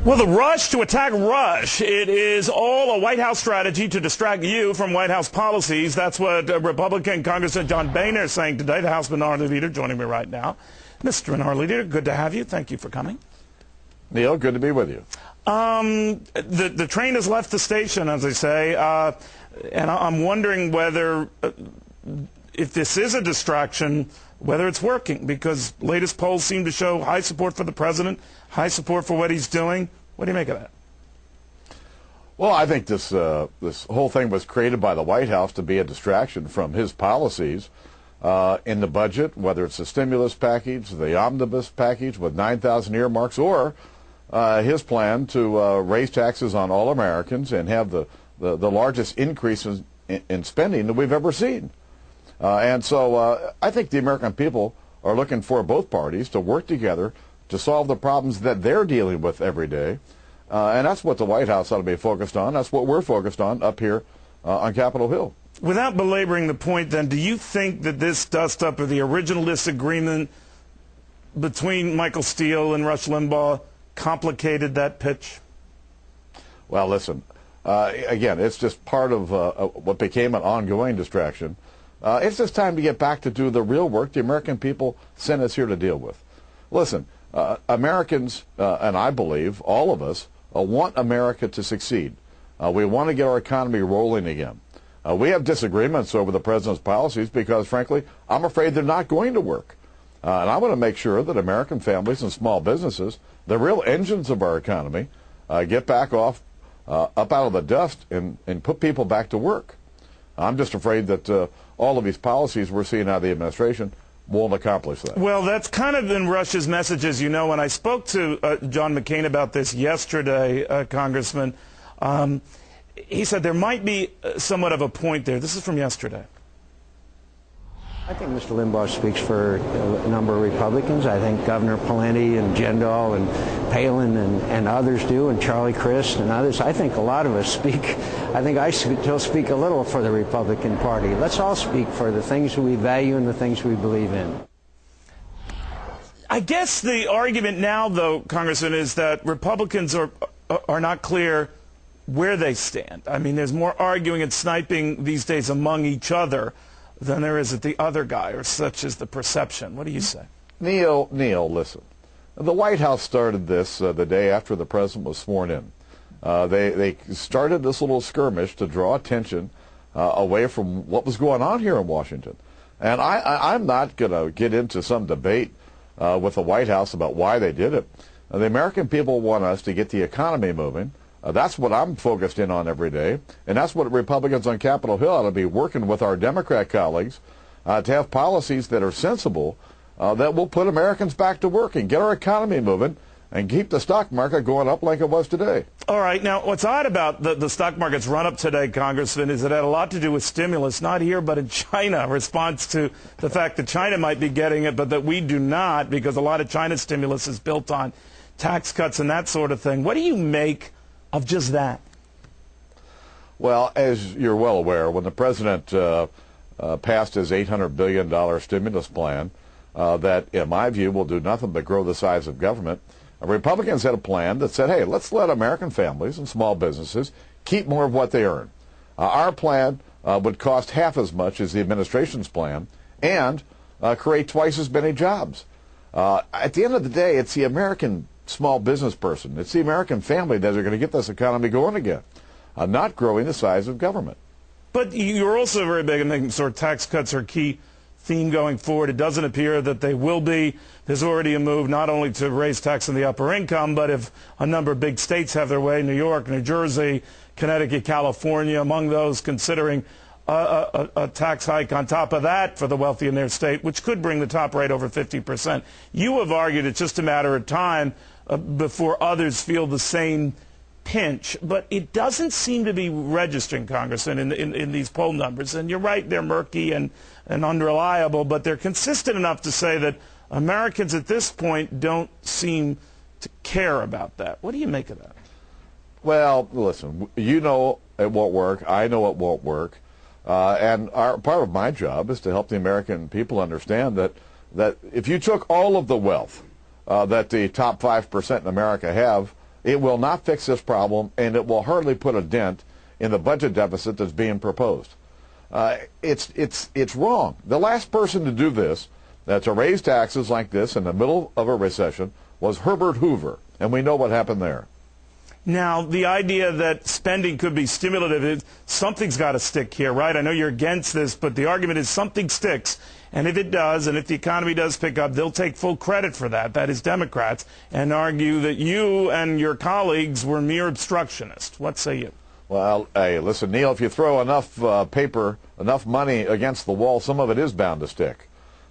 Well, the rush to attack Rush, it is all a White House strategy to distract you from White House policies. That's what Republican Congressman John Boehner is saying today, the House Minority Leader joining me right now. Mr. Minority Leader, good to have you. Thank you for coming. Neil, good to be with you. The train has left the station, as they say, and I'm wondering whether, if this is a distraction, whether it's working, because latest polls seem to show high support for the president, high support for what he's doing. What do you make of that? Well, I think this whole thing was created by the White House to be a distraction from his policies in the budget, whether it's the stimulus package, the omnibus package with 9,000 earmarks, or his plan to raise taxes on all Americans and have the largest increases in spending that we've ever seen. And so I think the American people are looking for both parties to work together to solve the problems that they're dealing with every day. And that's what the White House ought to be focused on. That's what we're focused on up here on Capitol Hill. Without belaboring the point, then, do you think that this dust-up of the original disagreement between Michael Steele and Rush Limbaugh complicated that pitch? Well, listen, again, it's just part of what became an ongoing distraction. It's just time to get back to do the real work the American people sent us here to deal with. Listen, Americans, and I believe all of us, want America to succeed. We want to get our economy rolling again. We have disagreements over the president's policies because, frankly, I'm afraid they're not going to work. And I want to make sure that American families and small businesses, the real engines of our economy, get back up out of the dust and put people back to work. I'm just afraid that all of these policies we're seeing out of the administration won't accomplish that. Well, that's kind of been Rush's message, as you know. When I spoke to John McCain about this yesterday, Congressman, he said there might be somewhat of a point there. This is from yesterday. I think Mr. Limbaugh speaks for a number of Republicans. I think Governor Pawlenty and Jindal and Palin and others do, and Charlie Crist and others. I think a lot of us speak. I think I still speak a little for the Republican Party. Let's all speak for the things we value and the things we believe in. I guess the argument now, though, Congressman, is that Republicans are not clear where they stand. I mean, there's more arguing and sniping these days among each other than there is at the other guy, or such is the perception. What do you say? Neil, listen. The White House started this the day after the president was sworn in. They started this little skirmish to draw attention away from what was going on here in Washington. And I'm not going to get into some debate with the White House about why they did it. The American people want us to get the economy moving. That's what I'm focused in on every day, and that's what Republicans on Capitol Hill ought to be working with our Democrat colleagues to have policies that are sensible, that will put Americans back to work and get our economy moving and keep the stock market going up like it was today. All right. Now, what's odd about the stock market's run-up today, Congressman, is it had a lot to do with stimulus, not here but in China, response to the fact that China might be getting it, but that we do not, because a lot of China's stimulus is built on tax cuts and that sort of thing. What do you make of just that? Well, as you're well aware, when the president passed his $800 billion stimulus plan, that, in my view, will do nothing but grow the size of government, Republicans had a plan that said, hey, let's let American families and small businesses keep more of what they earn. Our plan would cost half as much as the administration's plan and create twice as many jobs. At the end of the day, it's the American small business person, it's the American family that are going to get this economy going again, not growing the size of government. But you're also very big in making sure tax cuts are a key theme going forward. It doesn't appear that they will be. There's already a move not only to raise tax on the upper income, but if a number of big states have their way, New York, New Jersey, Connecticut, California, among those considering a tax hike on top of that for the wealthy in their state, which could bring the top rate over 50%. You have argued it's just a matter of time before others feel the same pinch, but it doesn't seem to be registering, Congressman, in these poll numbers. And you're right, they're murky and unreliable, but they're consistent enough to say that Americans at this point don't seem to care about that. What do you make of that? Well, listen, you know it won't work. I know it won't work. And part of my job is to help the American people understand that if you took all of the wealth that the top 5% in America have, It will not fix this problem, and it will hardly put a dent in the budget deficit that's being proposed. It's wrong. The last person to do this, to raise taxes like this in the middle of a recession, was Herbert Hoover, and we know what happened there. Now, the idea that spending could be stimulative, something's got to stick here, right? I know you're against this, but the argument is something sticks. And if it does, and if the economy does pick up, they'll take full credit for that, that is Democrats, and argue that you and your colleagues were mere obstructionists. What say you? Well, hey, listen, Neil, if you throw enough paper, enough money against the wall, some of it is bound to stick.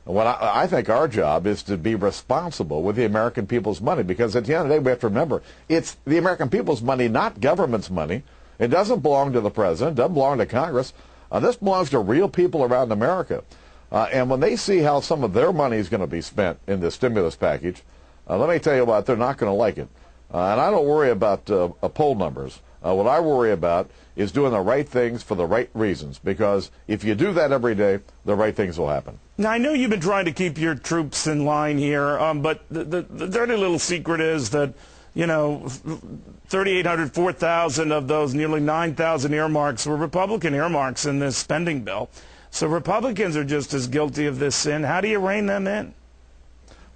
What I think our job is to be responsible with the American people's money, because at the end of the day, we have to remember, it's the American people's money, not government's money. It doesn't belong to the president, doesn't belong to Congress. This belongs to real people around America. And when they see how some of their money is going to be spent in this stimulus package, let me tell you what, they're not going to like it. And I don't worry about poll numbers. What I worry about is doing the right things for the right reasons, because if you do that every day, the right things will happen. Now, I know you've been trying to keep your troops in line here, but the dirty little secret is that, you know, 3,800, 4,000 of those nearly 9,000 earmarks were Republican earmarks in this spending bill. So Republicans are just as guilty of this sin. How do you rein them in?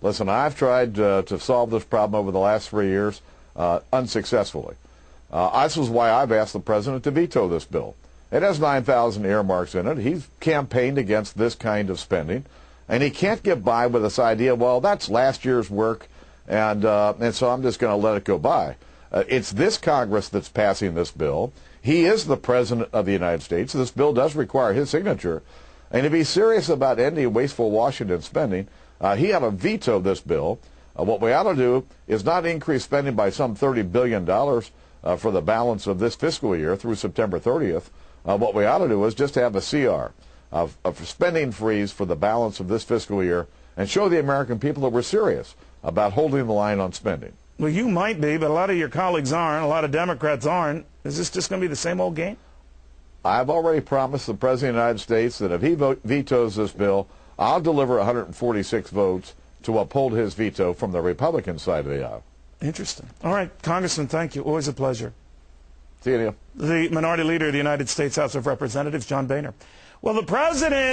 Listen, I've tried to solve this problem over the last 3 years unsuccessfully. This is why I've asked the president to veto this bill. It has 9,000 earmarks in it. He's campaigned against this kind of spending, and he can't get by with this idea, well, that's last year's work, and so I'm just going to let it go by. It's this Congress that's passing this bill. He is the president of the United States. This bill does require his signature. And if he's serious about ending wasteful Washington spending, he ought to veto this bill. What we ought to do is not increase spending by some $30 billion for the balance of this fiscal year through September 30th. What we ought to do is just have a CR, a spending freeze for the balance of this fiscal year, and show the American people that we're serious about holding the line on spending. Well, you might be, but a lot of your colleagues aren't. A lot of Democrats aren't. Is this just going to be the same old game? I've already promised the President of the United States that if he vetoes this bill, I'll deliver 146 votes to uphold his veto from the Republican side of the aisle. Interesting. All right, Congressman, thank you. Always a pleasure. See you, Neil. The Minority Leader of the United States House of Representatives, John Boehner. Well, the President...